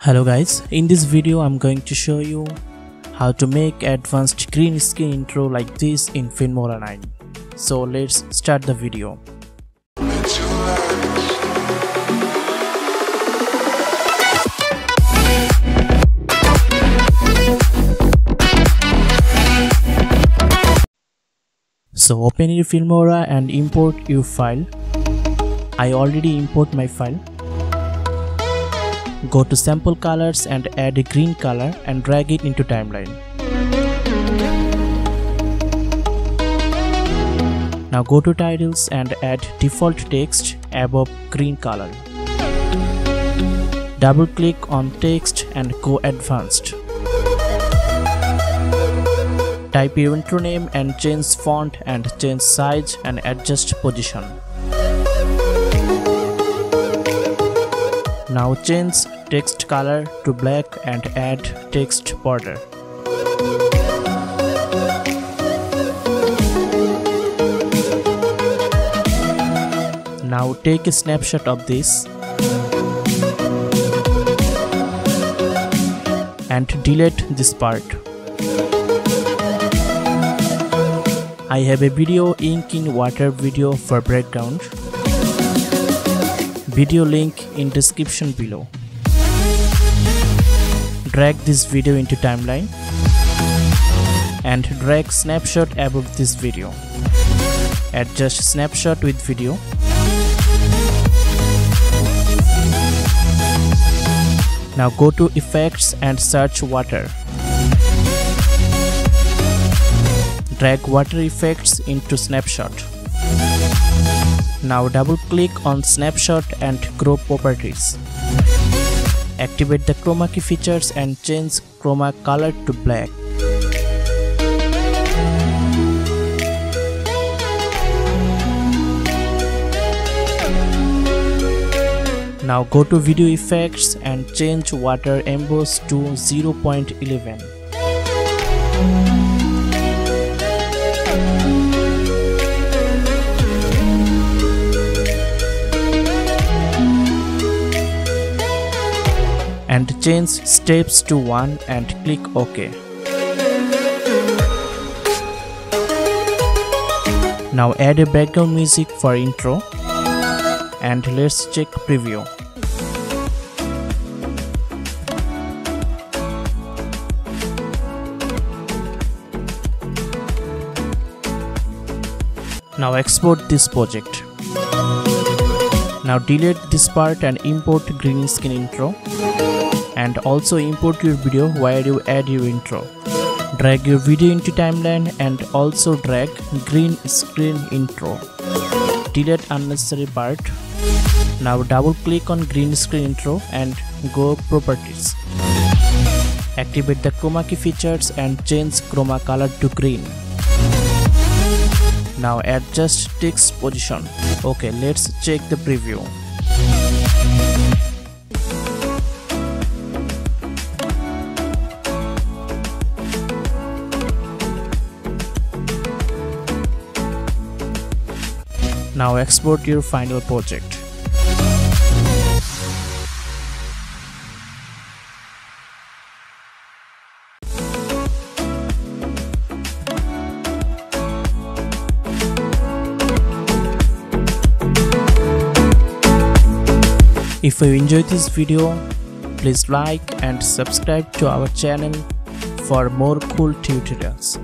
Hello guys, in this video I'm going to show you how to make advanced green screen intro like this in Filmora 9. So let's start the video. So open your Filmora and import your file. I already import my file. Go to sample colors and add a green color and drag it into timeline. Now go to titles and add default text above green color. Double click on text and go advanced. Type your intro name and change font and change size and adjust position. Now change text color to black and add text border. Now take a snapshot of this and delete this part. I have a video ink in water video for background. Video link in description below. Drag this video into timeline and drag snapshot above this video. Adjust snapshot with video. Now go to effects and search water. Drag water effects into snapshot. Now double click on snapshot and crop properties. Activate the chroma key features and change chroma color to black. Now go to video effects and change water emboss to 0.11. And change steps to 1 and click OK. Now add a background music for intro and let's check preview. Now export this project. Now delete this part and import green screen intro. And also import your video where you add your intro. Drag your video into timeline and also drag green screen intro. Delete unnecessary part. Now double click on green screen intro and go properties. Activate the chroma key features and change chroma color to green. Now adjust text position. Okay, let's check the preview. Now export your final project. If you enjoyed this video, please like and subscribe to our channel for more cool tutorials.